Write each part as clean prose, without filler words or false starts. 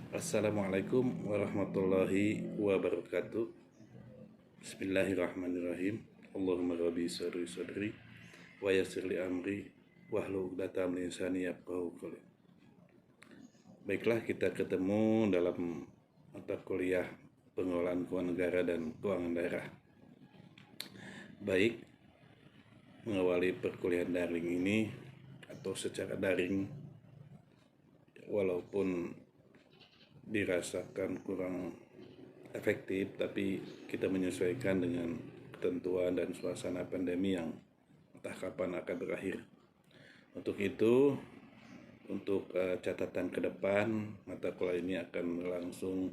Assalamualaikum warahmatullahi wabarakatuh. Bismillahirrahmanirrahim. Allahumma rabbi sadri sadri wa yassir li amri wahlul 'uqdatam min lisani yafqahu qawli. Baiklah, kita ketemu dalam mata kuliah pengelolaan keuangan negara dan keuangan daerah. Baik, mengawali perkuliahan daring ini atau secara daring, walaupun dirasakan kurang efektif, tapi kita menyesuaikan dengan ketentuan dan suasana pandemi yang entah kapan akan berakhir. Untuk itu, untuk catatan ke depan, mata kuliah ini akan berlangsung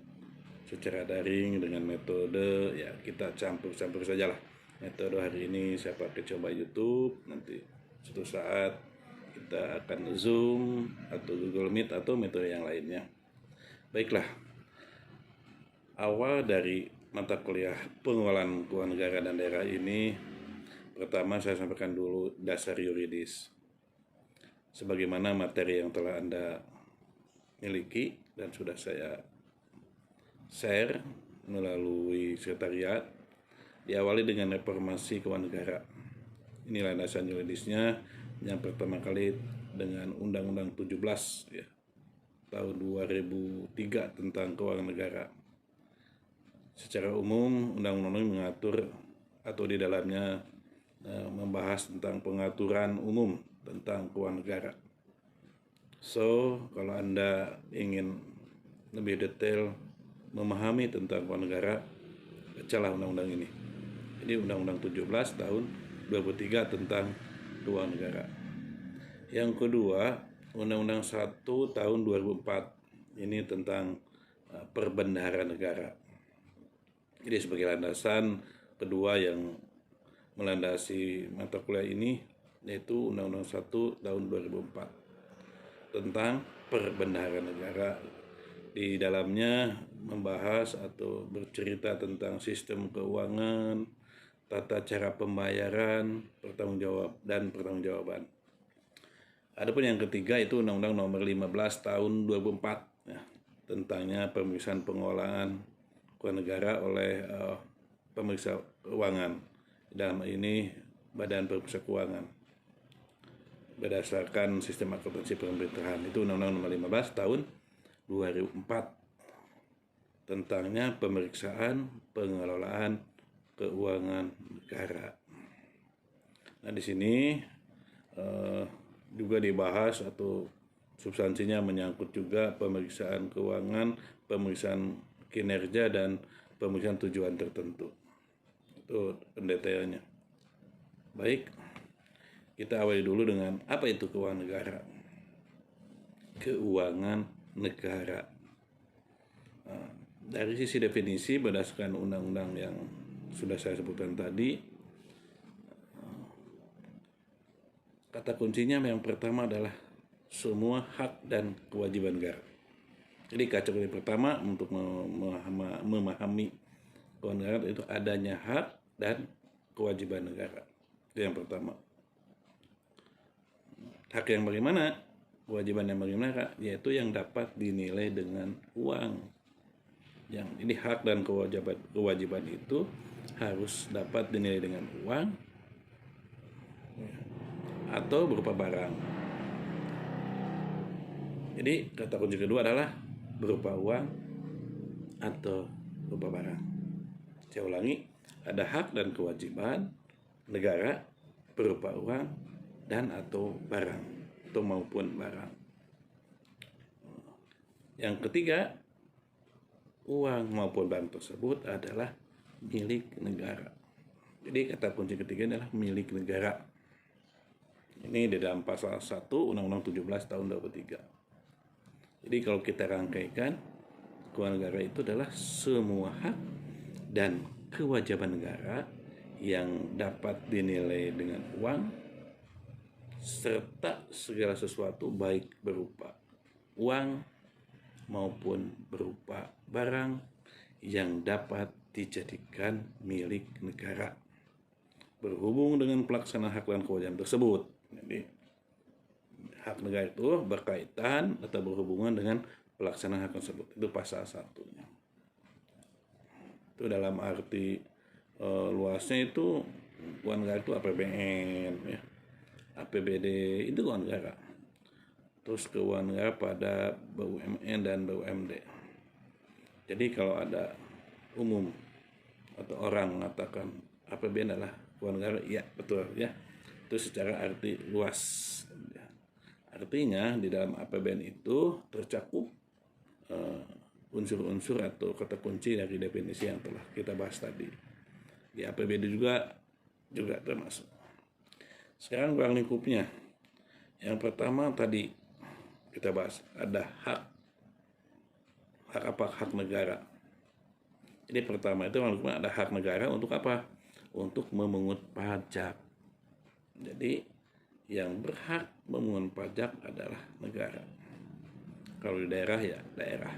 secara daring dengan metode ya kita campur-campur sajalah. Metode hari ini saya pakai coba YouTube, nanti suatu saat kita akan Zoom atau Google Meet atau metode yang lainnya. Baiklah, awal dari mata kuliah pengelolaan keuangan negara dan daerah ini, pertama saya sampaikan dulu dasar yuridis. Sebagaimana materi yang telah Anda miliki dan sudah saya share melalui sekretariat, diawali dengan reformasi keuangan negara. Inilah dasar yuridisnya yang pertama kali dengan Undang-Undang 17 ya, tahun 2003 tentang keuangan negara. Secara umum, undang-undang mengatur atau di dalamnya membahas tentang pengaturan umum tentang keuangan negara. So, kalau Anda ingin lebih detail memahami tentang keuangan negara, bacalah undang-undang ini. Ini Undang-Undang 17 tahun 2003 tentang keuangan negara. Yang kedua, Undang-Undang 1 tahun 2004 ini tentang perbendaharaan negara. Jadi sebagai landasan kedua yang melandasi mata kuliah ini, yaitu Undang-Undang 1 tahun 2004 tentang perbendaharaan negara. Di dalamnya membahas atau bercerita tentang sistem keuangan, tata cara pembayaran, pertanggungjawaban. Adapun yang ketiga itu Undang-Undang Nomor 15 Tahun 2004 ya, tentangnya pemeriksaan pengelolaan keuangan negara oleh pemeriksa keuangan. Dalam ini Badan Pemeriksa Keuangan berdasarkan sistem akuntansi pemerintahan. Itu Undang-Undang Nomor 15 Tahun 2004 tentangnya pemeriksaan pengelolaan keuangan negara. Nah, di sini juga dibahas atau substansinya menyangkut juga pemeriksaan keuangan, pemeriksaan kinerja, dan pemeriksaan tujuan tertentu. Itu pendetailnya. Baik, kita awali dulu dengan apa itu keuangan negara. Keuangan negara. Dari sisi definisi berdasarkan undang-undang yang sudah saya sebutkan tadi, kata kuncinya yang pertama adalah semua hak dan kewajiban negara. Jadi kategori pertama untuk memahami keuangan negara itu adanya hak dan kewajiban negara. Itu yang pertama. Hak yang bagaimana? Kewajiban yang bagaimana? Yaitu yang dapat dinilai dengan uang. Jadi hak dan kewajiban itu harus dapat dinilai dengan uang atau berupa barang. Jadi kata kunci kedua adalah berupa uang atau berupa barang. Saya ulangi, ada hak dan kewajiban negara berupa uang dan atau barang atau maupun barang. Yang ketiga, uang maupun barang tersebut adalah milik negara. Jadi kata kunci ketiga adalah milik negara. Ini di dalam pasal 1 Undang-Undang 17 tahun 2003. Jadi kalau kita rangkaikan, keuangan negara itu adalah semua hak dan kewajiban negara yang dapat dinilai dengan uang serta segala sesuatu baik berupa uang maupun berupa barang yang dapat dijadikan milik negara berhubung dengan pelaksanaan hak dan kewajiban tersebut. Jadi hak negara itu berkaitan atau berhubungan dengan pelaksanaan hak tersebut. Itu pasal 1-nya. Itu dalam arti luasnya itu keuangan negara itu APBN, ya, APBD itu keuangan negara. Terus keuangan negara pada BUMN dan BUMD. Jadi kalau ada umum atau orang mengatakan APBN adalah keuangan negara, ya betul ya. Itu secara arti luas. Artinya di dalam APBN itu tercakup unsur-unsur atau kata kunci dari definisi yang telah kita bahas tadi. Di APBD juga termasuk. Sekarang ruang lingkupnya. Yang pertama tadi kita bahas ada hak apa? Hak negara. Jadi pertama itu ruang lingkupnya ada hak negara untuk apa? Untuk memungut pajak. Jadi yang berhak memungut pajak adalah negara. Kalau di daerah ya daerah.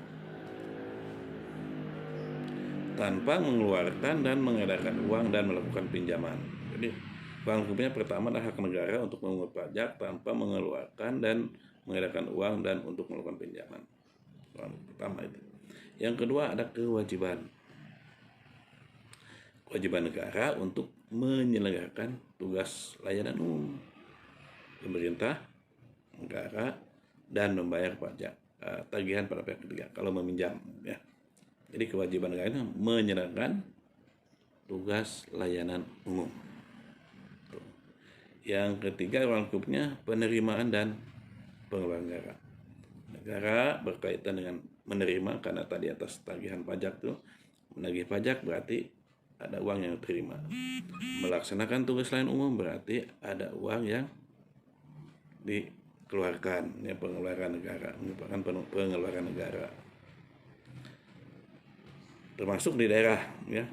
Tanpa mengeluarkan dan mengedarkan uang dan melakukan pinjaman. Jadi ruang lingkupnya pertama adalah hak negara untuk memungut pajak tanpa mengeluarkan dan mengedarkan uang dan untuk melakukan pinjaman. Pertama itu. Yang kedua ada kewajiban negara untuk menyelenggarakan tugas layanan umum pemerintah negara dan membayar pajak tagihan pada pihak ketiga kalau meminjam, ya. Jadi kewajiban negara itu menyelenggarakan tugas layanan umum. Yang ketiga ruang lingkupnya penerimaan dan pengeluaran negara. Negara berkaitan dengan menerima karena tadi atas tagihan pajak tuh menagih pajak berarti ada uang yang diterima. Melaksanakan tugas layanan umum berarti ada uang yang dikeluarkan, ya, pengeluaran negara, merupakan pengeluaran negara. Termasuk di daerah, ya.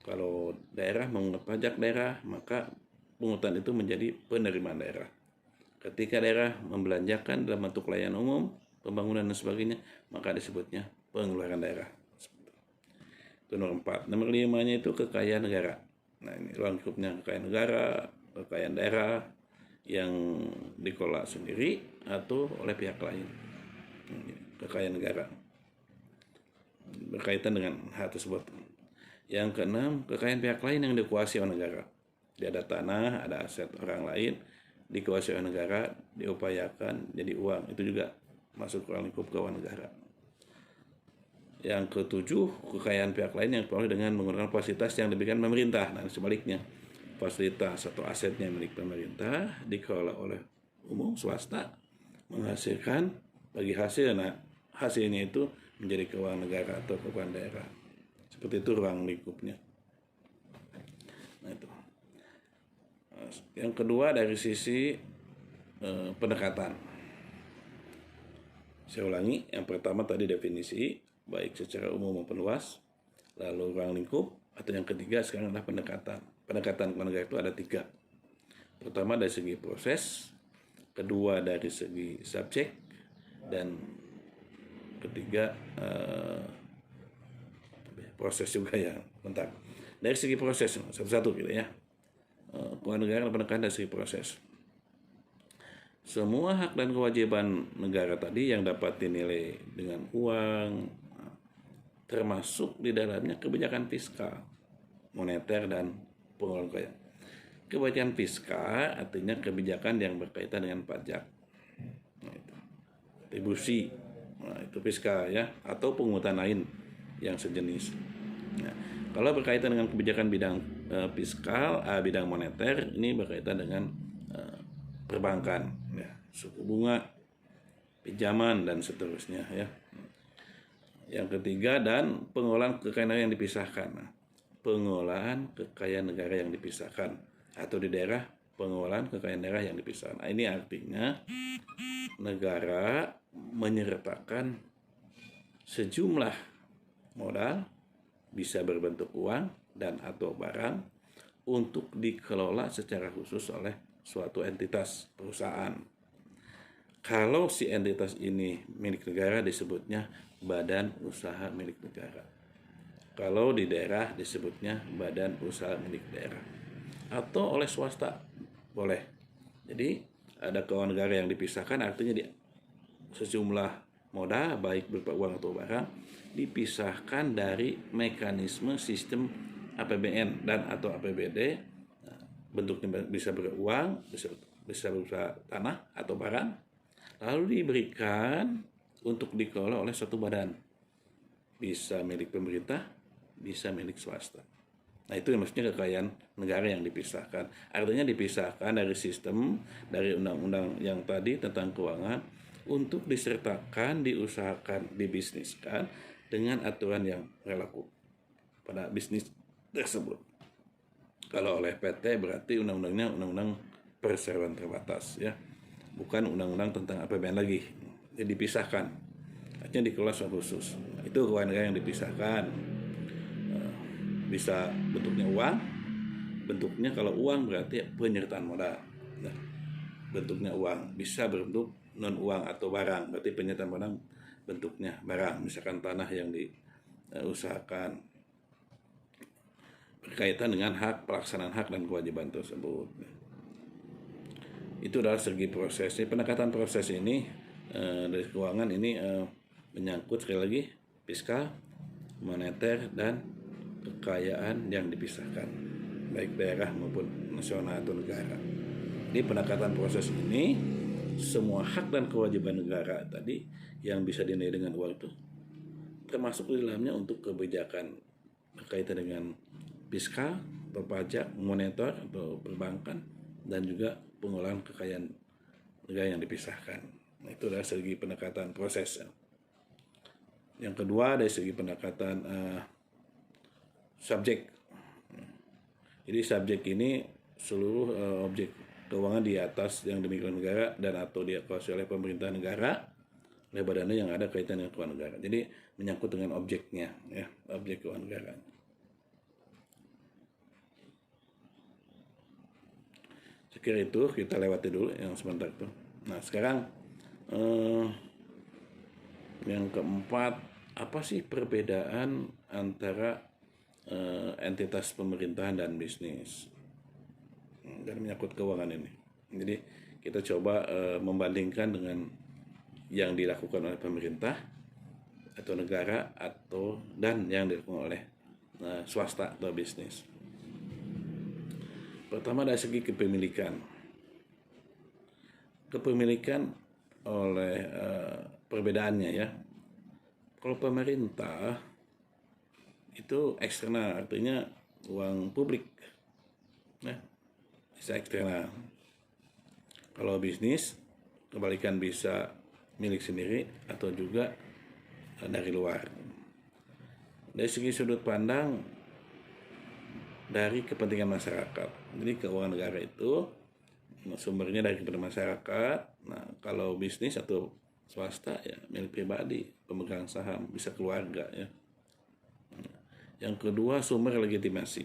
Kalau daerah mengungut pajak daerah, maka pungutan itu menjadi penerimaan daerah. Ketika daerah membelanjakan dalam bentuk layanan umum, pembangunan dan sebagainya, maka disebutnya pengeluaran daerah. Itu nomor 4. Nomor 5-nya itu kekayaan negara. Nah, ini ruang lingkupnya kekayaan negara, kekayaan daerah yang dikelola sendiri atau oleh pihak lain. Kekayaan negara berkaitan dengan hal tersebut. Yang keenam, kekayaan pihak lain yang dikuasai oleh negara. Dia ada tanah, ada aset orang lain, dikuasai oleh negara, diupayakan jadi uang. Itu juga masuk ruang lingkup keuangan negara. Yang ketujuh, kekayaan pihak lain yang diperoleh dengan menggunakan fasilitas yang diberikan pemerintah. Nah, sebaliknya, fasilitas atau asetnya milik pemerintah dikelola oleh umum swasta menghasilkan bagi hasil. Nah, hasilnya itu menjadi keuangan negara atau keuangan daerah. Seperti itu ruang lingkupnya. Nah, itu. Yang kedua dari sisi pendekatan. Saya ulangi, yang pertama tadi definisi baik secara umum maupun luas, lalu ruang lingkup, atau yang ketiga sekarang adalah pendekatan. Pendekatan keuangan negara itu ada 3. Pertama dari segi proses, kedua dari segi subjek, dan ketiga proses juga ya. Bentar. Dari segi proses satu-satu gitu ya. Keuangan negara pendekatan dari segi proses. Semua hak dan kewajiban negara tadi yang dapat dinilai dengan uang, termasuk di dalamnya kebijakan fiskal, moneter, dan pengelolaan keuangan. Kebijakan fiskal artinya kebijakan yang berkaitan dengan pajak, retribusi, itu fiskal ya, atau pungutan lain yang sejenis. Nah, kalau berkaitan dengan kebijakan bidang fiskal, bidang moneter, ini berkaitan dengan perbankan, ya, suku bunga, pinjaman, dan seterusnya, ya. Yang ketiga, dan pengelolaan kekayaan negara yang dipisahkan. Nah, pengelolaan kekayaan negara yang dipisahkan, atau di daerah pengelolaan kekayaan daerah yang dipisahkan. Nah, ini artinya negara menyertakan sejumlah modal, bisa berbentuk uang dan atau barang, untuk dikelola secara khusus oleh suatu entitas perusahaan. Kalau si entitas ini milik negara disebutnya badan usaha milik negara. Kalau di daerah disebutnya badan usaha milik daerah. Atau oleh swasta boleh. Jadi ada keuangan negara yang dipisahkan, artinya dia sejumlah moda baik berupa uang atau barang dipisahkan dari mekanisme sistem APBN dan atau APBD. Bentuknya bisa berupa uang, bisa berupa tanah atau barang, lalu diberikan untuk dikelola oleh suatu badan, bisa milik pemerintah, bisa milik swasta. Nah, itu maksudnya kekayaan negara yang dipisahkan. Artinya dipisahkan dari sistem, dari undang-undang yang tadi tentang keuangan untuk disertakan, diusahakan, dibisniskan dengan aturan yang berlaku pada bisnis tersebut. Kalau oleh PT berarti undang-undangnya undang-undang perseroan terbatas ya, bukan undang-undang tentang APBN lagi. Jadi dipisahkan, artinya dikelola secara khusus. Itu keuangan negara yang dipisahkan. Bisa bentuknya uang, bentuknya kalau uang berarti penyertaan modal. Nah, bentuknya uang, bisa berbentuk non uang atau barang, berarti penyertaan modal bentuknya barang, misalkan tanah yang diusahakan berkaitan dengan hak, pelaksanaan hak dan kewajiban tersebut. Itu adalah segi prosesnya. Pendekatan proses ini dari keuangan ini menyangkut sekali lagi fiskal, moneter, dan kekayaan yang dipisahkan baik daerah maupun nasional atau negara. Di pendekatan proses ini semua hak dan kewajiban negara tadi yang bisa dinilai dengan uang itu termasuk di dalamnya untuk kebijakan berkaitan dengan fiskal, pajak, moneter atau perbankan, dan juga pengelolaan kekayaan negara yang dipisahkan. Nah, itu adalah segi pendekatan proses. Yang kedua dari segi pendekatan subjek. Jadi subjek ini seluruh objek keuangan di atas yang dimiliki negara dan atau dikuasai oleh pemerintah negara, oleh badan yang ada kaitan dengan keuangan negara. Jadi menyangkut dengan objeknya, ya, objek keuangan negara. Sekira itu kita lewati dulu yang sebentar itu. Nah, sekarang yang keempat, apa sih perbedaan antara entitas pemerintahan dan bisnis dan menyangkut keuangan ini. Jadi kita coba membandingkan dengan yang dilakukan oleh pemerintah atau negara dan yang dilakukan oleh swasta atau bisnis. Pertama dari segi kepemilikan. Kepemilikan oleh perbedaannya ya. Kalau pemerintah itu eksternal, artinya uang publik, nah, bisa eksternal. Kalau bisnis, kebalikan bisa milik sendiri atau juga dari luar. Dari segi sudut pandang dari kepentingan masyarakat, jadi keuangan negara itu sumbernya dari kepentingan masyarakat. Nah, kalau bisnis atau swasta ya milik pribadi, pemegang saham, bisa keluarga ya. Yang kedua, sumber legitimasi.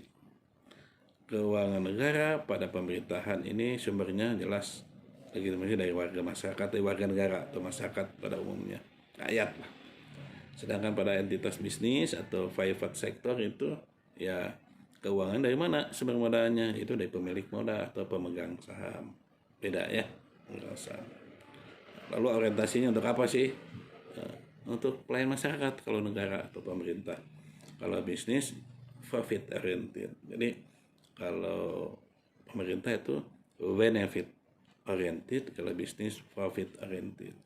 Keuangan negara pada pemerintahan ini sumbernya jelas legitimasi dari warga masyarakat, dari warga negara atau masyarakat pada umumnya, rakyat lah. Sedangkan pada entitas bisnis atau private sector itu ya keuangan dari mana sumber modalnya? Itu dari pemilik modal atau pemegang saham. Beda ya, pemegang saham. Lalu orientasinya untuk apa sih? Untuk pelayan masyarakat kalau negara atau pemerintah. Kalau bisnis profit oriented. Jadi kalau pemerintah itu benefit oriented, kalau bisnis profit oriented.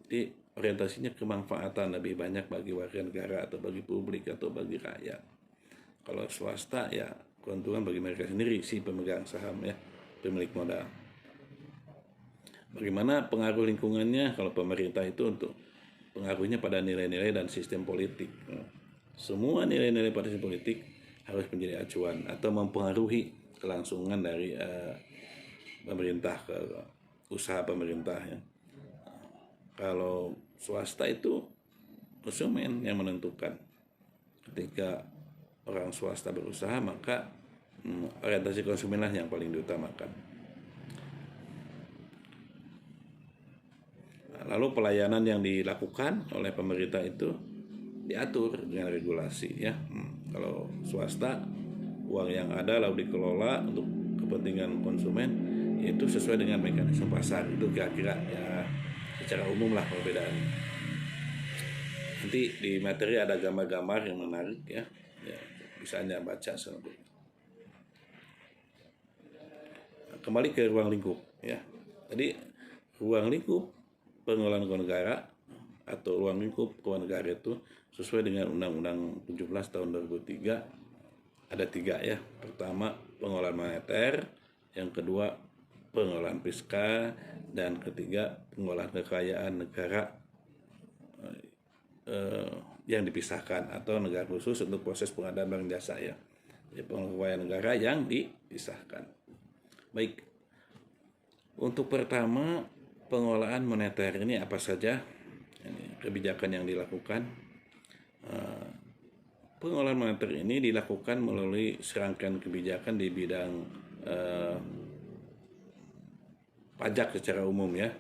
Jadi orientasinya kemanfaatan lebih banyak bagi warga negara atau bagi publik atau bagi rakyat. Kalau swasta ya keuntungan bagi mereka sendiri, si pemegang saham ya, pemilik modal. Bagaimana pengaruh lingkungannya? Kalau pemerintah itu untuk pengaruhnya pada nilai-nilai dan sistem politik. Semua nilai-nilai pada sistem politik harus menjadi acuan atau mempengaruhi kelangsungan dari pemerintah ke usaha pemerintah ya. Kalau swasta itu konsumen yang menentukan. Ketika orang swasta berusaha, maka orientasi konsumenlah yang paling diutamakan. Lalu pelayanan yang dilakukan oleh pemerintah itu diatur dengan regulasi ya. Kalau swasta, uang yang ada lalu dikelola untuk kepentingan konsumen, itu sesuai dengan mekanisme pasar. Itu kira-kira ya secara umum lah perbedaan. Nanti di materi ada gambar-gambar yang menarik ya, bisa Anda baca sendiri. Kembali ke ruang lingkup ya. Jadi ruang lingkup pengelolaan keuangan negara atau ruang lingkup keuangan negara itu sesuai dengan Undang-Undang 17 tahun 2003 ada 3 ya. Pertama pengelolaan moneter, yang kedua pengelolaan fiskal, dan ketiga pengelolaan kekayaan negara yang dipisahkan atau negara khusus untuk proses pengadaan barang jasa ya. Jadi pengelolaan negara yang dipisahkan. Baik, untuk pertama pengelolaan moneter ini apa saja ini kebijakan yang dilakukan. Pengelolaan moneter ini dilakukan melalui serangkaian kebijakan di bidang pajak secara umum ya,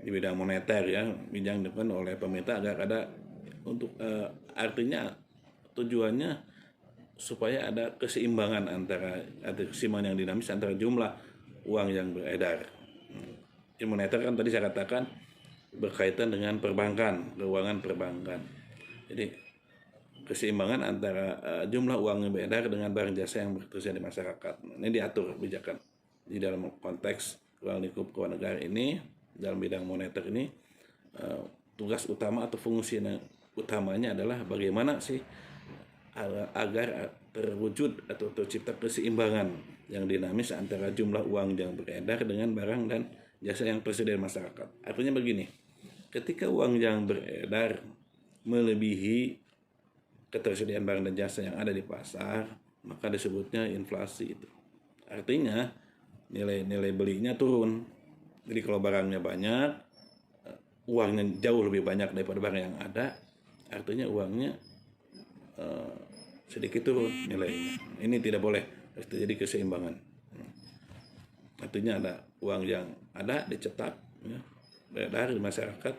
di bidang moneter ya, bidang dilakukan oleh pemerintah agar ada untuk artinya tujuannya supaya ada keseimbangan keseimbangan yang dinamis antara jumlah uang yang beredar. Moneter kan tadi saya katakan berkaitan dengan perbankan, keuangan perbankan. Jadi keseimbangan antara jumlah uang yang beredar dengan barang jasa yang tersedia di masyarakat. Ini diatur kebijakan di dalam konteks ruang lingkup keuangan negara ini. Dalam bidang moneter ini tugas utama atau fungsi utamanya adalah bagaimana sih agar terwujud atau tercipta keseimbangan yang dinamis antara jumlah uang yang beredar dengan barang dan jasa yang tersedia di masyarakat. Artinya begini, ketika uang yang beredar melebihi ketersediaan barang dan jasa yang ada di pasar, maka disebutnya inflasi itu. Artinya nilai belinya turun. Jadi kalau barangnya banyak, uangnya jauh lebih banyak daripada barang yang ada, artinya uangnya sedikit turun nilainya. Ini tidak boleh, harus terjadi keseimbangan. Artinya ada uang yang ada dicetak ya, beredar di masyarakat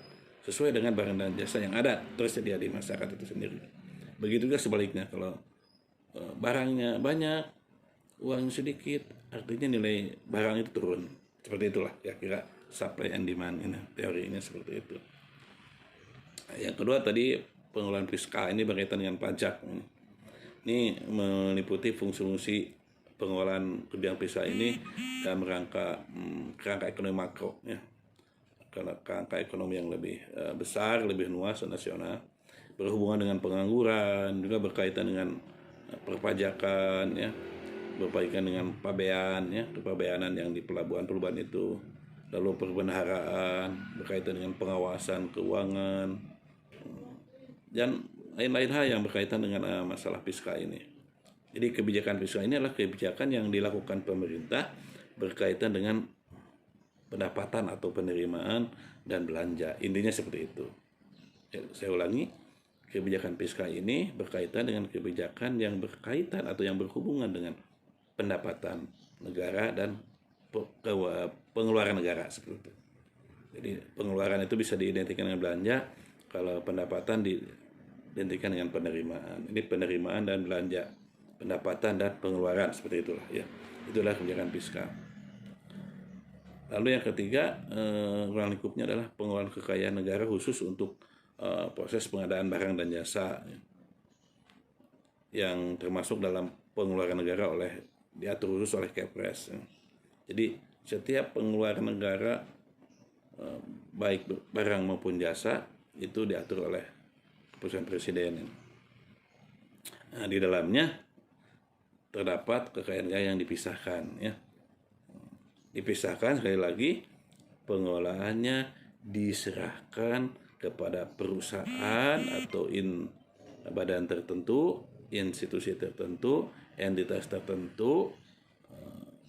sesuai dengan barang dan jasa yang ada tersedia di masyarakat itu sendiri. Begitu juga sebaliknya, kalau barangnya banyak, uang sedikit, artinya nilai barang itu turun. Seperti itulah kira-kira supply and demand ini, teorinya seperti itu. Yang kedua tadi pengelolaan fiskal ini berkaitan dengan pajak. Ini meliputi fungsi-fungsi pengelolaan kebijakan fiskal ini dalam kerangka ekonomi makro ya. Kerangka ekonomi yang lebih besar, lebih luas nasional, berhubungan dengan pengangguran, juga berkaitan dengan perpajakan ya, berkaitan dengan pabean ya, kepabeanan yang di pelabuhan itu, lalu perbendaharaan, berkaitan dengan pengawasan keuangan, dan lain-lain hal yang berkaitan dengan masalah fiskal ini. Jadi kebijakan fiskal ini adalah kebijakan yang dilakukan pemerintah berkaitan dengan pendapatan atau penerimaan dan belanja. Intinya seperti itu. Saya ulangi, kebijakan fiskal ini berkaitan dengan kebijakan yang berkaitan atau yang berhubungan dengan pendapatan negara dan pengeluaran negara seperti itu. Jadi pengeluaran itu bisa diidentikan dengan belanja, kalau pendapatan diidentikan dengan penerimaan. Ini penerimaan dan belanja, pendapatan dan pengeluaran seperti itulah ya. Itulah kebijakan fiskal. Lalu yang ketiga, ruang lingkupnya adalah pengelolaan kekayaan negara khusus untuk proses pengadaan barang dan jasa yang termasuk dalam pengeluaran negara diatur khusus oleh Kepres. Jadi setiap pengeluaran negara baik barang maupun jasa itu diatur oleh keputusan presiden. Nah, di dalamnya terdapat kekayaan negara yang dipisahkan ya. Dipisahkan sekali lagi, pengelolaannya diserahkan kepada perusahaan atau badan tertentu, institusi tertentu, entitas tertentu,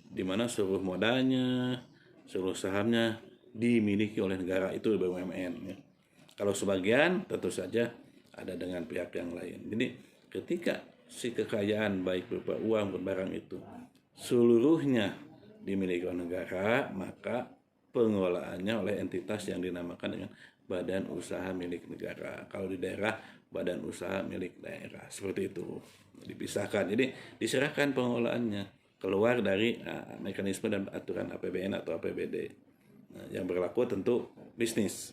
di mana seluruh modalnya, seluruh sahamnya dimiliki oleh negara, itu BUMN ya. Kalau sebagian tentu saja ada dengan pihak yang lain. Jadi ketika si kekayaan baik berupa uang maupun barang itu seluruhnya dimiliki oleh negara, maka pengelolaannya oleh entitas yang dinamakan dengan badan usaha milik negara. Kalau di daerah, badan usaha milik daerah. Seperti itu. Dipisahkan. Jadi diserahkan pengelolaannya keluar dari mekanisme dan aturan APBN atau APBD. Yang berlaku tentu bisnis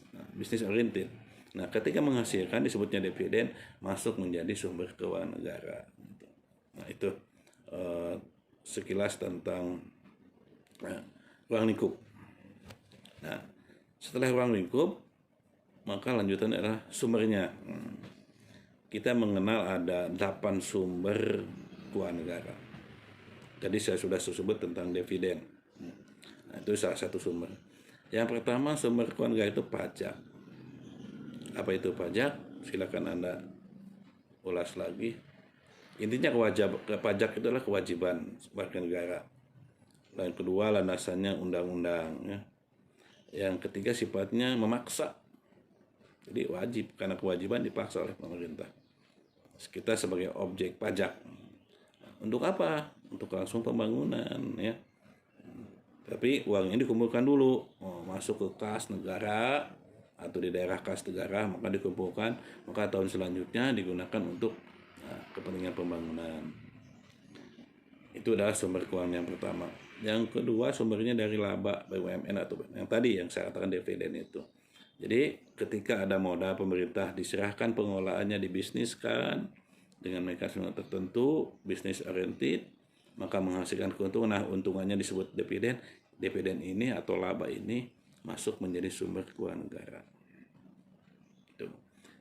oriented. Nah, ketika menghasilkan disebutnya dividen, masuk menjadi sumber keuangan negara. Nah, itu sekilas tentang ruang lingkup. Nah, setelah ruang lingkup, maka lanjutan adalah sumbernya. Kita mengenal ada 8 sumber keuangan negara. Tadi saya sudah sebut tentang dividen. Nah, itu salah satu sumber. Yang pertama sumber keuangan negara itu pajak. Apa itu pajak? Silakan Anda ulas lagi. Intinya pajak itu adalah kewajiban warga negara. Dan kedua landasannya undang-undang. Ya. Yang ketiga sifatnya memaksa. Jadi wajib, karena kewajiban dipaksa oleh pemerintah. Kita sebagai objek pajak. Untuk apa? Untuk langsung pembangunan. Ya. Tapi uang ini dikumpulkan dulu. Masuk ke kas negara atau di daerah kas negara, maka dikumpulkan, maka tahun selanjutnya digunakan untuk kepentingan pembangunan. Itu adalah sumber keuangan yang pertama. Yang kedua sumbernya dari laba BUMN atau yang tadi yang saya katakan dividen itu. Jadi ketika ada modal pemerintah diserahkan pengelolaannya dibisniskan dengan mekanisme tertentu, bisnis oriented, maka menghasilkan keuntungan. Nah, untungannya disebut dividen. Dividen ini atau laba ini masuk menjadi sumber keuangan negara. Itu.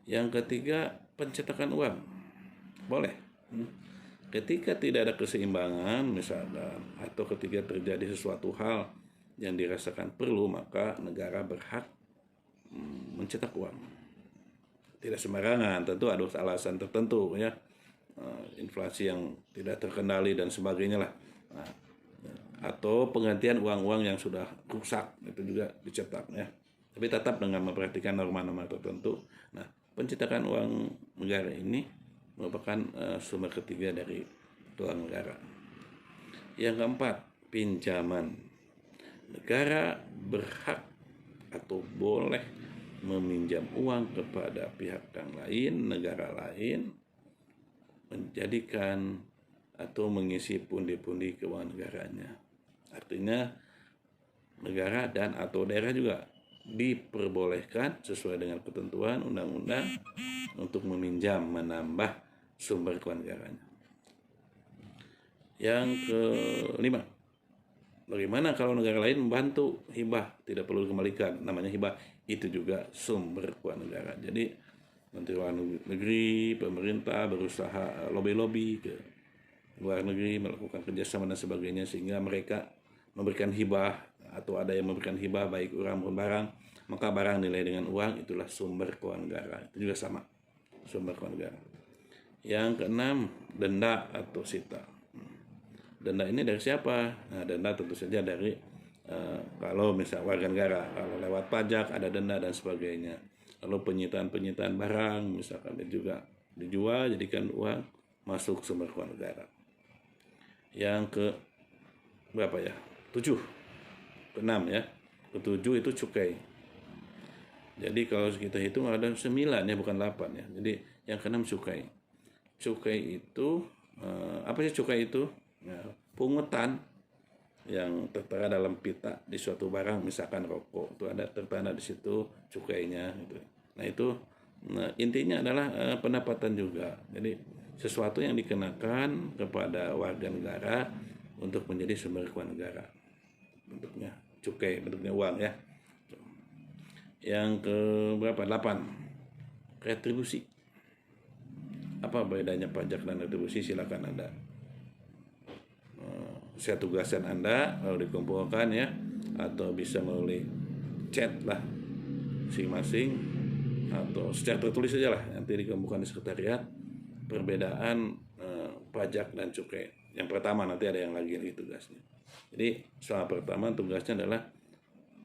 Yang ketiga, pencetakan uang. Boleh. Ketika tidak ada keseimbangan misalkan, atau ketika terjadi sesuatu hal yang dirasakan perlu, maka negara berhak mencetak uang. Tidak sembarangan, tentu ada alasan tertentu ya. Inflasi yang tidak terkendali dan sebagainya lah. Nah, atau penggantian uang-uang yang sudah rusak itu juga dicetak ya. Tapi tetap dengan memperhatikan norma-norma tertentu. Nah, pencetakan uang negara ini merupakan sumber ketiga dari keuangan negara. Yang keempat, pinjaman. Negara berhak atau boleh meminjam uang kepada pihak yang lain, negara lain, menjadikan atau mengisi pundi-pundi keuangan negaranya. Artinya negara dan atau daerah juga diperbolehkan sesuai dengan ketentuan undang-undang untuk meminjam, menambah sumber keuangan negaranya. Yang kelima, bagaimana kalau negara lain membantu hibah, tidak perlu dikembalikan, namanya hibah, itu juga sumber keuangan negara. Jadi Menteri Luar Negeri, pemerintah berusaha lobby-lobby ke luar negeri, melakukan kerjasama dan sebagainya, sehingga mereka memberikan hibah atau ada yang memberikan hibah baik orang maupun barang, maka barang nilai dengan uang itulah sumber keuangan negara. Itu juga sama, sumber keuangan negara. Yang keenam, denda atau sita. Denda ini dari siapa? Nah, denda tentu saja dari kalau misal warga negara, kalau lewat pajak ada denda dan sebagainya. Lalu penyitaan barang, misalkan juga dijual jadikan uang, masuk sumber keuangan negara. Yang ke berapa ya? 7. Keenam ya. Ketujuh itu cukai. Jadi kalau kita hitung ada 9 ya, bukan 8 ya. Jadi yang keenam cukai. Cukai itu apa sih cukai itu? Ya, pungutan yang tertera dalam pita di suatu barang, misalkan rokok, itu ada tertanda di situ cukainya gitu. Nah, itu intinya adalah pendapatan juga. Jadi sesuatu yang dikenakan kepada warga negara untuk menjadi sumber keuangan negara. Bentuknya cukai, bentuknya uang ya. Yang ke berapa? 8. Retribusi. Apa bedanya pajak dan retribusi? Silakan Anda. Saya tugaskan Anda lalu dikumpulkan ya, atau bisa melalui chat lah masing-masing, atau secara tertulis saja lah nanti dikumpulkan di sekretariat perbedaan pajak dan cukai. Yang pertama nanti ada yang lagi tugasnya. Jadi soal pertama tugasnya adalah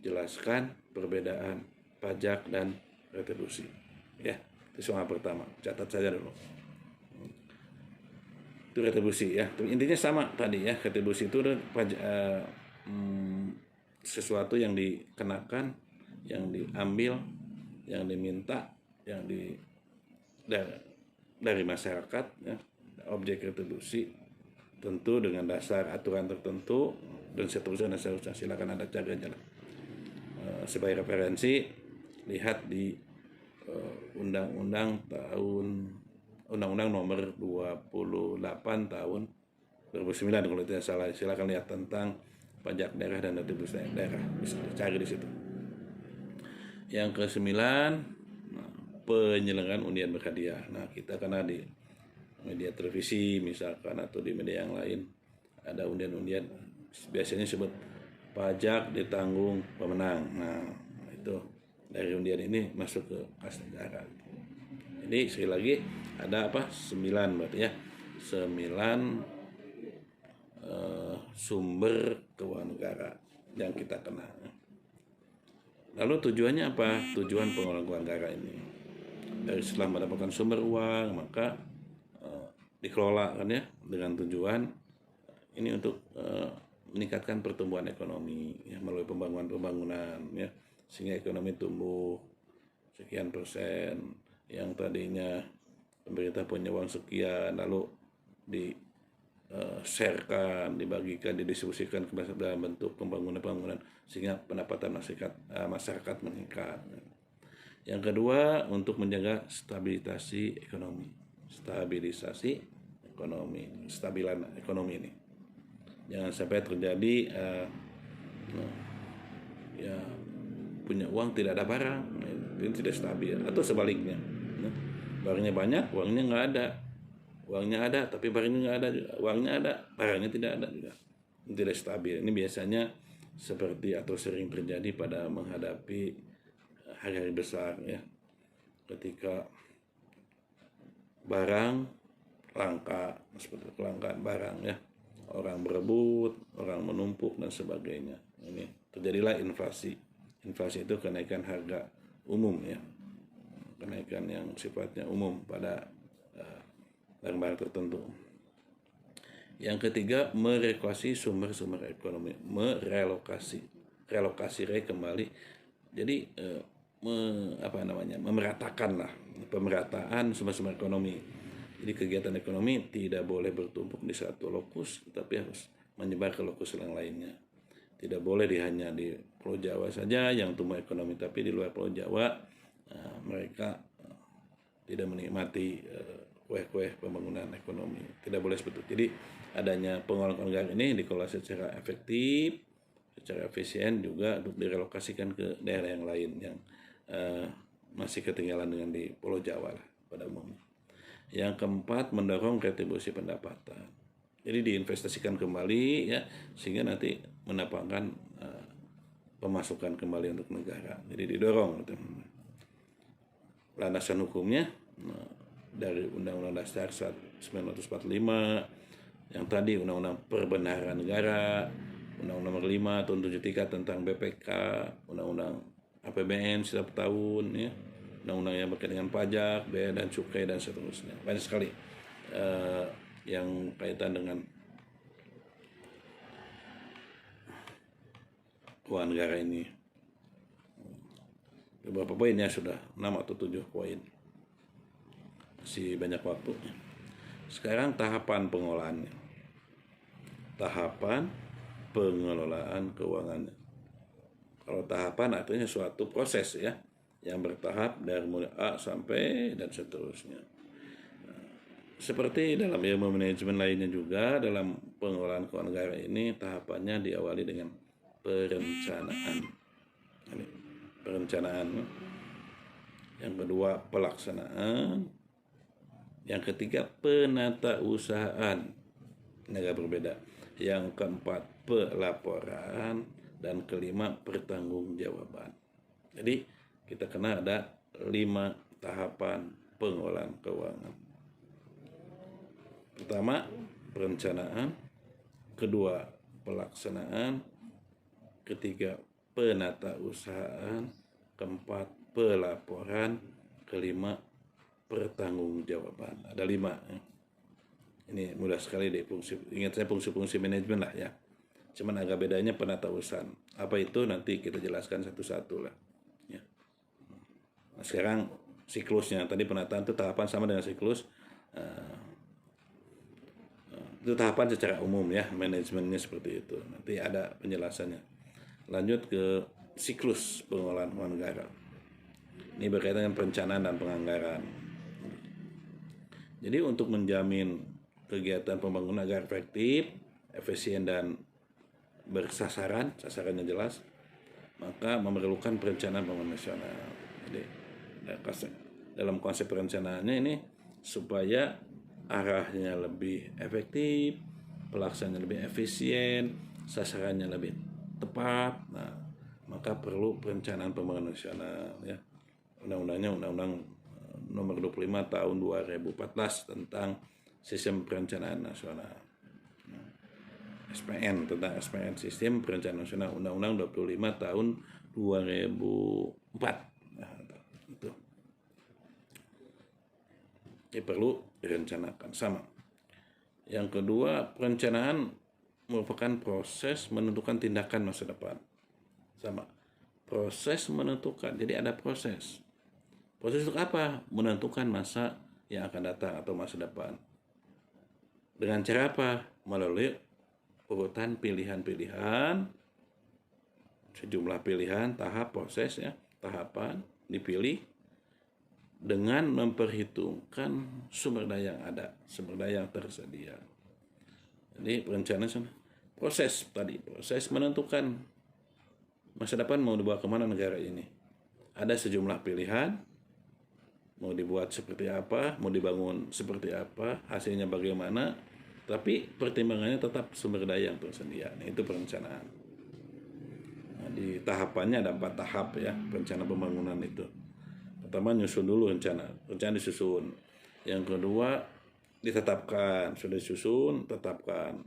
jelaskan perbedaan pajak dan retribusi. Ya, itu soal pertama. Catat saja dulu. Itu retribusi ya. Intinya sama tadi ya. Retribusi itu sesuatu yang dikenakan, yang diambil, yang diminta, yang dari masyarakat ya. Objek retribusi tentu dengan dasar aturan tertentu dan seterusnya. Silakan Anda cari aja lah. Sebagai referensi, lihat di Undang-Undang nomor 28 tahun 2009 kalau tidak salah. Silakan lihat tentang pajak daerah dan retribusi daerah, bisa dicari di situ. Yang ke-9, penyelenggaraan undian berhadiah. Nah, kita karena di media televisi misalkan atau di media yang lain ada undian-undian, biasanya sebut pajak ditanggung pemenang. Nah, itu dari undian ini masuk ke kas negara. Jadi sekali lagi ada 9 berarti ya. 9 sumber keuangan negara yang kita kenal. Lalu tujuannya apa? Tujuan pengelolaan keuangan negara ini, dari setelah mendapatkan sumber uang maka dikelola kan ya, dengan tujuan ini untuk meningkatkan pertumbuhan ekonomi ya, melalui pembangunan ya, sehingga ekonomi tumbuh sekian persen. Yang tadinya pemerintah punya uang sekian lalu di sharekan, dibagikan, didistribusikan dalam bentuk pembangunan sehingga pendapatan masyarakat meningkat. Yang kedua, untuk menjaga stabilisasi ekonomi, stabilan ekonomi ini. Jangan sampai terjadi ya punya uang tidak ada barang, ini tidak stabil, atau sebaliknya, barangnya banyak, uangnya nggak ada. Uangnya ada, tapi barangnya nggak ada juga. Uangnya ada, barangnya tidak ada juga. Tidak stabil. Ini biasanya seperti atau sering terjadi pada menghadapi hari-hari besar ya. Ketika barang langka, seperti kelangkaan barang ya. Orang berebut, orang menumpuk dan sebagainya. Ini terjadilah inflasi. Inflasi itu kenaikan harga umum ya. Kenaikan yang sifatnya umum pada barang-barang tertentu. Yang ketiga, merelokasi sumber-sumber ekonomi, relokasi kembali. Jadi memeratakan lah, pemerataan sumber-sumber ekonomi. Jadi kegiatan ekonomi tidak boleh bertumpuk di satu lokus, tapi harus menyebar ke lokus yang lainnya. Tidak boleh hanya di Pulau Jawa saja yang tumbuh ekonomi, tapi di luar Pulau Jawa mereka tidak menikmati kue-kue pembangunan ekonomi. Tidak boleh seperti itu. Jadi adanya pengelolaan negara ini dikelola secara efektif, secara efisien juga untuk direlokasikan ke daerah yang lain yang masih ketinggalan dengan di Pulau Jawa lah pada umumnya. Yang keempat, mendorong retribusi pendapatan. Jadi diinvestasikan kembali ya, sehingga nanti mendapatkan pemasukan kembali untuk negara. Jadi didorong. Landasan hukumnya dari Undang-Undang Dasar 1945, yang tadi Undang-Undang Perbendaharaan Negara, Undang-Undang Nomor 5 Tahun 73 tentang BPK, Undang-Undang APBN setiap tahun ya, undang-undang yang berkaitan dengan pajak, bea dan cukai dan seterusnya. Banyak sekali yang kaitan dengan keuangan negara ini. Beberapa poinnya sudah 6 atau 7 poin. Masih banyak waktu. Sekarang tahapan pengolahannya. Tahapan pengelolaan keuangannya. Kalau tahapan artinya suatu proses ya, yang bertahap dari mulai A sampai dan seterusnya. Seperti dalam ilmu manajemen lainnya juga, dalam pengelolaan keuangan negara ini tahapannya diawali dengan perencanaan. Yang kedua pelaksanaan, yang ketiga penatausahaan, ini agak berbeda. Yang keempat pelaporan, dan kelima pertanggungjawaban. Jadi kita kena ada 5 tahapan pengelolaan keuangan. Pertama perencanaan, kedua pelaksanaan, ketiga penatausahaan, keempat pelaporan, kelima pertanggungjawaban. Ada 5 ya. Ini mudah sekali deh ingat saya fungsi-fungsi manajemen lah ya. Cuman agak bedanya penatausahaan. Apa itu nanti kita jelaskan satu-satu lah ya. Nah, sekarang siklusnya, tadi penataan itu tahapan sama dengan siklus. Itu tahapan secara umum ya, manajemennya seperti itu. Nanti ada penjelasannya. Lanjut ke siklus pengelolaan keuangan negara. Ini berkaitan dengan perencanaan dan penganggaran. Jadi untuk menjamin kegiatan pembangunan agar efektif, efisien dan bersasaran, sasarannya jelas, maka memerlukan perencanaan pembangunan nasional. Jadi dalam konsep perencanaannya ini supaya arahnya lebih efektif, pelaksanaannya lebih efisien, sasarannya lebih tepat. Nah, maka perlu perencanaan pembangunan nasional ya. Undang-undangnya Undang-Undang Nomor 25 Tahun 2014 tentang Sistem Perencanaan Nasional. SPN, tentang SPN, Sistem Perencanaan Nasional, Undang-Undang 25 Tahun 2004. Nah, itu. Ini perlu direncanakan sama. Yang kedua, perencanaan merupakan proses menentukan tindakan masa depan. Sama. Proses menentukan. Jadi ada proses. Proses untuk apa? Menentukan masa yang akan datang atau masa depan. Dengan cara apa? Melalui urutan pilihan-pilihan, sejumlah pilihan, tahap proses ya, tahapan dipilih dengan memperhitungkan sumber daya yang ada, sumber daya yang tersedia. Jadi perencanaan proses tadi, proses menentukan masa depan mau dibawa kemana negara ini. Ada sejumlah pilihan, mau dibuat seperti apa, mau dibangun seperti apa, hasilnya bagaimana, tapi pertimbangannya tetap sumber daya yang tersedia. Nah, itu perencanaan. Nah, di tahapannya ada 4 tahap ya, rencana pembangunan itu. Pertama nyusun dulu rencana disusun. Yang kedua ditetapkan, sudah disusun, tetapkan.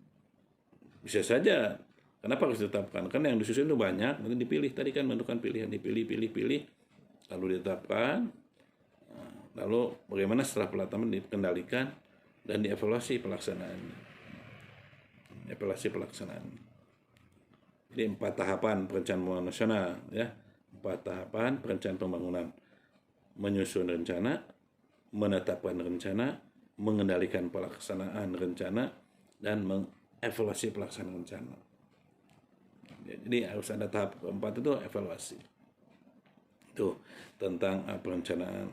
Bisa saja, kenapa harus ditetapkan? Kan yang disusun itu banyak, nanti dipilih. Tadi kan menentukan pilihan, dipilih, lalu ditetapkan. Lalu bagaimana setelah pelaksanaan dikendalikan dan dievaluasi pelaksanaannya. Evaluasi pelaksanaan. Jadi 4 tahapan perencanaan pembangunan nasional ya. 4 tahapan perencanaan pembangunan. Menyusun rencana, menetapkan rencana, mengendalikan pelaksanaan rencana, dan mengevaluasi pelaksanaan rencana. Jadi harus ada tahap keempat itu evaluasi. Itu tentang perencanaan.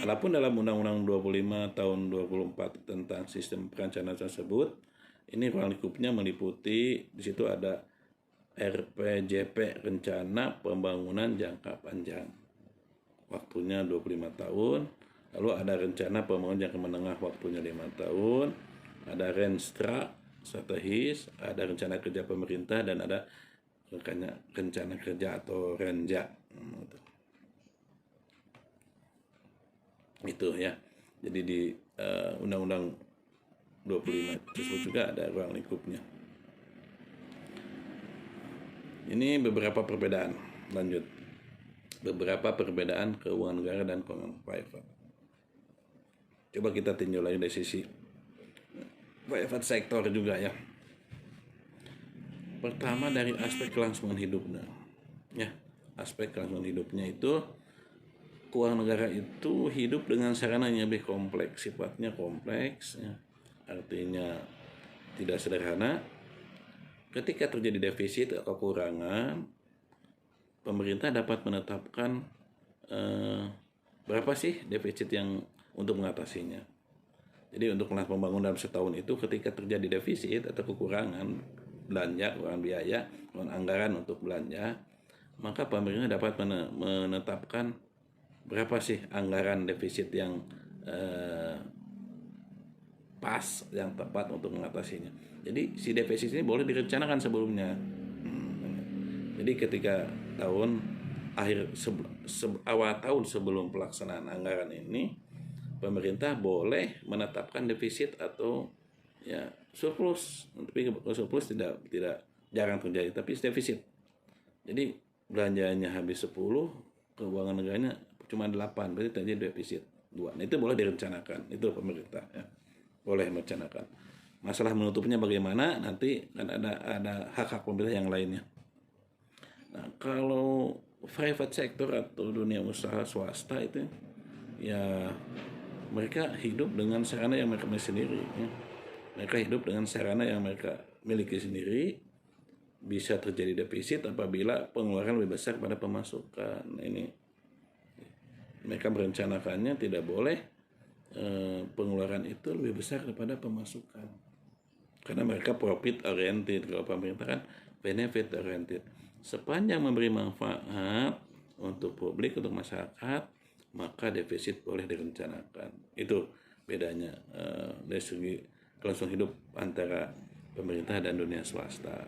Adapun dalam Undang-Undang 25 Tahun 2004 tentang sistem perencanaan tersebut, ini ruang lingkupnya meliputi, di situ ada RPJP, Rencana Pembangunan Jangka Panjang. Waktunya 25 tahun. Lalu ada rencana pembangunan jangka menengah, waktunya 5 tahun. Ada Renstra, strategis, ada rencana kerja pemerintah, dan ada rencana kerja atau Renja. Itu ya. Jadi di Undang-Undang 25 tersebut juga ada ruang lingkupnya. Ini beberapa perbedaan. Lanjut. Beberapa perbedaan keuangan negara dan keuangan private. Coba kita tinjau lagi dari sisi private sektor juga ya. Pertama dari aspek kelangsungan hidupnya. Ya, aspek kelangsungan hidupnya itu keuangan negara itu hidup dengan sarana yang lebih kompleks, sifatnya kompleks, ya. Artinya tidak sederhana. Ketika terjadi defisit atau kekurangan, pemerintah dapat menetapkan berapa sih defisit yang untuk mengatasinya. Jadi untuk pembangunan dalam setahun itu ketika terjadi defisit atau kekurangan belanja, kekurangan biaya, kekurangan anggaran untuk belanja, maka pemerintah dapat menetapkan berapa sih anggaran defisit yang pas, yang tepat untuk mengatasinya. Jadi si defisit ini boleh direncanakan sebelumnya. Jadi ketika awal tahun sebelum pelaksanaan anggaran ini, pemerintah boleh menetapkan defisit atau ya surplus. Tapi surplus tidak jarang terjadi, tapi defisit. Jadi belanjanya habis 10, keuangan negaranya cuma 8, berarti terjadi defisit 2. Nah, itu boleh direncanakan, itu pemerintah ya. Boleh merencanakan. Masalah menutupnya bagaimana nanti kan ada hak-hak pemerintah yang lainnya. Nah, kalau private sector atau dunia usaha swasta itu ya mereka hidup dengan sarana yang mereka miliki sendiri ya. Mereka hidup dengan sarana yang mereka miliki sendiri. Bisa terjadi defisit apabila pengeluaran lebih besar pada pemasukan. Nah, ini mereka merencanakannya tidak boleh pengeluaran itu lebih besar daripada pemasukan. Karena mereka profit oriented, kalau pemerintah kan benefit oriented. Sepanjang memberi manfaat untuk publik, untuk masyarakat, maka defisit boleh direncanakan. Itu bedanya dari segi kelangsungan hidup antara pemerintah dan dunia swasta.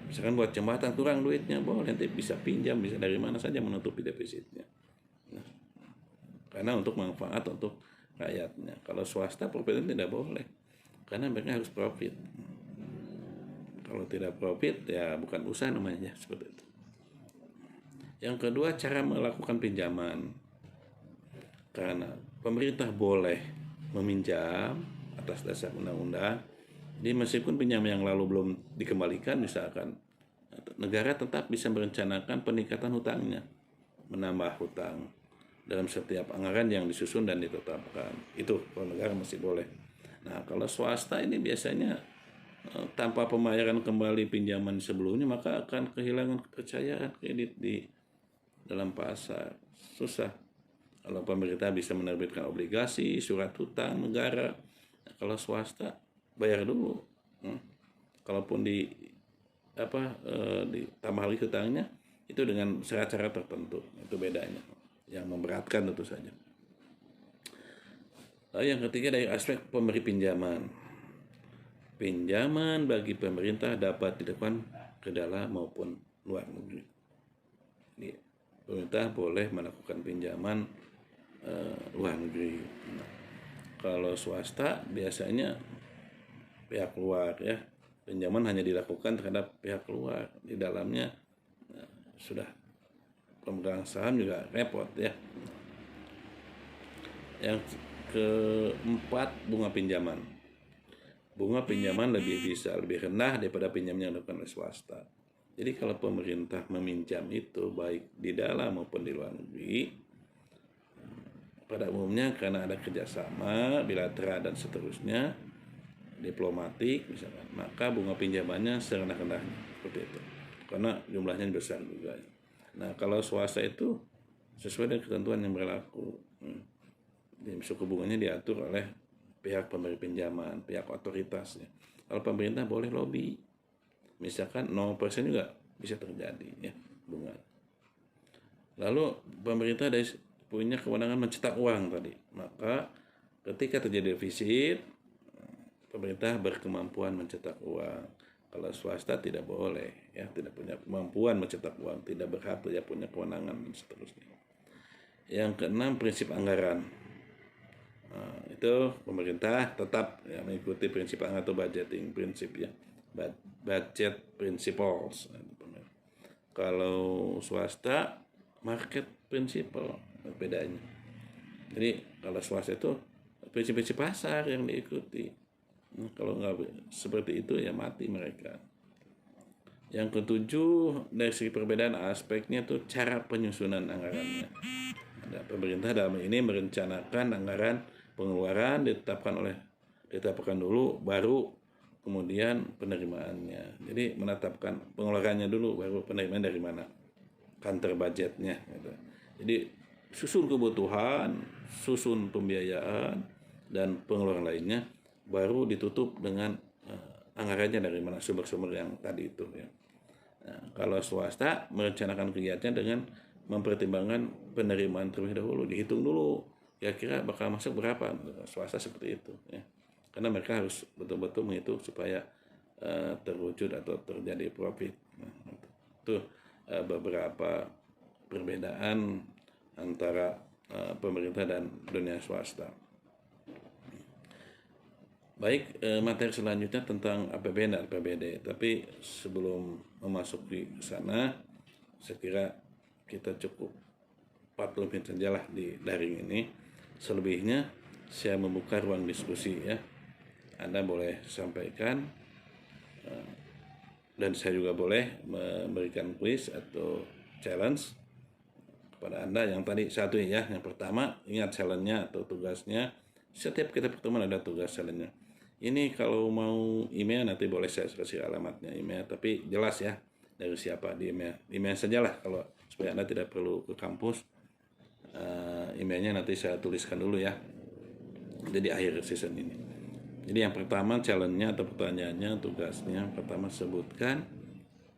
Misalkan buat jembatan kurang duitnya, boleh nanti bisa pinjam, bisa dari mana saja menutupi defisitnya. Nah, karena untuk manfaat untuk rakyatnya. Kalau swasta profit tidak boleh, karena mereka harus profit. Kalau tidak profit ya bukan usaha namanya, seperti itu. Yang kedua, cara melakukan pinjaman. Karena pemerintah boleh meminjam atas dasar undang-undang. Jadi meskipun pinjam yang lalu belum dikembalikan, misalkan, negara tetap bisa merencanakan peningkatan hutangnya, menambah hutang dalam setiap anggaran yang disusun dan ditetapkan. Itu kalau negara masih boleh. Nah, kalau swasta ini biasanya tanpa pembayaran kembali pinjaman sebelumnya, maka akan kehilangan kepercayaan kredit di dalam pasar. Susah. Kalau pemerintah bisa menerbitkan obligasi, surat hutang negara. Nah, kalau swasta bayar dulu. Kalaupun ditambah lagi hutangnya, itu dengan syarat-syarat tertentu. Itu bedanya. Yang memberatkan tentu saja. Lalu yang ketiga, dari aspek pemberi pinjaman. Pinjaman bagi pemerintah dapat dilakukan ke dalam maupun luar negeri. Jadi, pemerintah boleh melakukan pinjaman luar negeri. Nah, kalau swasta biasanya pihak luar ya, pinjaman hanya dilakukan terhadap pihak luar. Di dalamnya sudah pemegang saham juga repot ya. Yang keempat, bunga pinjaman. Bunga pinjaman lebih rendah daripada pinjam yang dilakukan oleh swasta. Jadi kalau pemerintah meminjam itu baik di dalam maupun di luar negeri, pada umumnya karena ada kerjasama bilateral dan seterusnya, diplomatik misalkan, maka bunga pinjamannya serendah-rendahnya, seperti itu. Karena jumlahnya besar juga. Nah, kalau swasta itu sesuai dengan ketentuan yang berlaku. Suku bunganya diatur oleh pihak pemberi pinjaman, pihak otoritasnya. Kalau pemerintah boleh lobby, misalkan 0% juga bisa terjadi ya bunga. Lalu pemerintah punya kewenangan mencetak uang tadi. Maka ketika terjadi defisit, pemerintah berkemampuan mencetak uang. Kalau swasta tidak boleh, ya tidak punya kemampuan mencetak uang, tidak berhak, tidak punya kewenangan dan seterusnya. Yang keenam, prinsip anggaran. Nah, itu pemerintah tetap ya, mengikuti prinsip anggaran atau budgeting prinsip ya, budget principles. Kalau swasta market principle bedanya. Jadi kalau swasta itu prinsip-prinsip pasar yang diikuti. Kalau nggak seperti itu ya mati mereka. Yang ketujuh, dari segi perbedaan aspeknya tuh cara penyusunan anggarannya. Ada pemerintah dalam ini merencanakan anggaran pengeluaran ditetapkan dulu, baru kemudian penerimaannya. Jadi menetapkan pengeluarannya dulu, baru penerimaan dari mana, kantor budgetnya. Gitu. Jadi susun kebutuhan, susun pembiayaan dan pengeluaran lainnya, baru ditutup dengan anggarannya dari mana, sumber-sumber yang tadi itu. Ya. Nah, kalau swasta merencanakan kegiatannya dengan mempertimbangkan penerimaan terlebih dahulu, dihitung dulu kira-kira bakal masuk berapa. Swasta seperti itu ya. Karena mereka harus betul-betul menghitung supaya terwujud atau terjadi profit. Nah, itu beberapa perbedaan antara pemerintah dan dunia swasta. Baik, materi selanjutnya tentang APBN dan APBD. Tapi sebelum memasuki sana, saya kira kita cukup 40 menit sajalah di daring ini. Selebihnya saya membuka ruang diskusi ya. Anda boleh sampaikan dan saya juga boleh memberikan quiz atau challenge kepada Anda. Yang tadi satu ya, yang pertama ingat challenge-nya atau tugasnya. Setiap kita pertemuan ada tugas challenge-nya. Ini kalau mau email nanti boleh saya kasih alamatnya email, tapi jelas ya dari siapa di email. Email sajalah kalau supaya Anda tidak perlu ke kampus. emailnya nanti saya tuliskan dulu ya, jadi akhir season ini. Jadi yang pertama challenge-nya atau pertanyaannya, tugasnya pertama sebutkan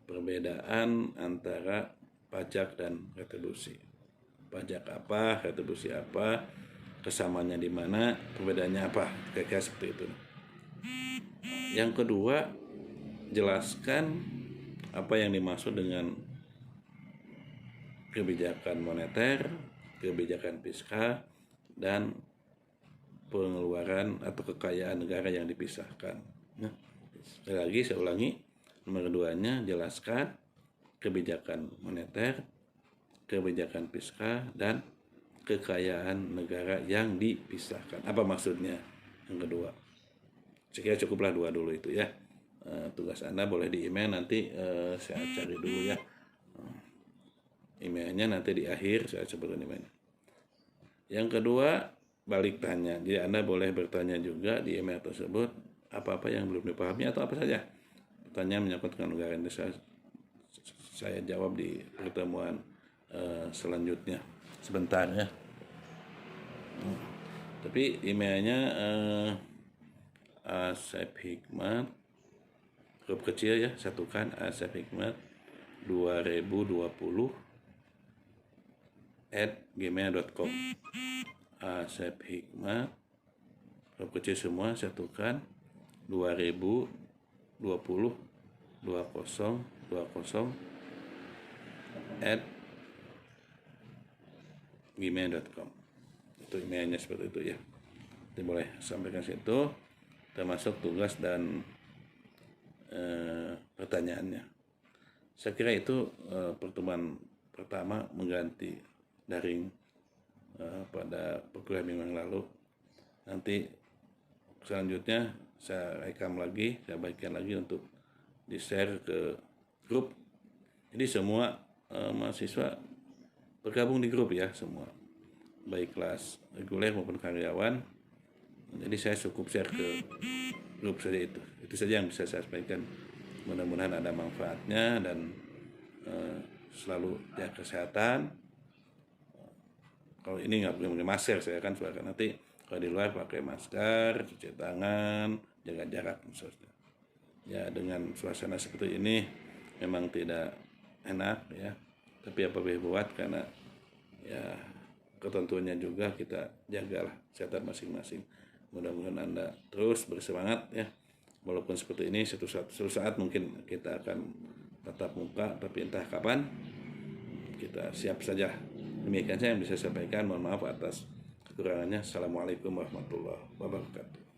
perbedaan antara pajak dan retribusi. Pajak apa, retribusi apa, kesamaannya di mana, perbedaannya apa, kira-kira seperti itu. Yang kedua, jelaskan apa yang dimaksud dengan kebijakan moneter, kebijakan fiskal, dan pengeluaran atau kekayaan negara yang dipisahkan. Nah, sekali lagi saya ulangi, nomor keduanya jelaskan kebijakan moneter, kebijakan fiskal, dan kekayaan negara yang dipisahkan. Apa maksudnya? Yang kedua, saya kira cukuplah dua dulu itu ya. Tugas Anda boleh di email, nanti saya cari dulu ya. Emailnya nanti di akhir saya sebutkan emailnya. Yang kedua, balik tanya. Jadi Anda boleh bertanya juga di email tersebut apa-apa yang belum dipahami atau apa saja pertanyaan menyangkut dengan negara ini, saya jawab di pertemuan selanjutnya. Sebentar ya. Tapi emailnya Asep Hikmat, huruf kecil ya, satukan Asep Hikmat 2020@gmail.com. Asep Hikmat, huruf kecil semua, satukan 2020 itu emailnya seperti itu ya. Jadi boleh sampaikan situ termasuk tugas dan pertanyaannya. Saya kira itu pertemuan pertama mengganti daring pada perkuliahan minggu yang lalu. Nanti selanjutnya saya rekam lagi, saya bagikan lagi untuk di-share ke grup. Jadi semua mahasiswa bergabung di grup ya, semua, baik kelas reguler maupun karyawan. Jadi saya cukup share ke grup saja itu. Itu saja yang bisa saya sampaikan. Mudah-mudahan ada manfaatnya dan selalu jaga kesehatan. Kalau ini nggak pakai masker, saya akan suarakan nanti. Kalau di luar pakai masker, cuci tangan, jaga jarak misalnya. Ya, dengan suasana seperti ini memang tidak enak ya. Tapi apa boleh buat, karena ya ketentuannya juga kita jagalah kesehatan masing-masing. Mudah-mudahan Anda terus bersemangat ya. Walaupun seperti ini, suatu saat mungkin kita akan tatap muka, tapi entah kapan. Kita siap saja. Demikian saya yang bisa sampaikan. Mohon maaf atas kekurangannya. Assalamualaikum warahmatullahi wabarakatuh.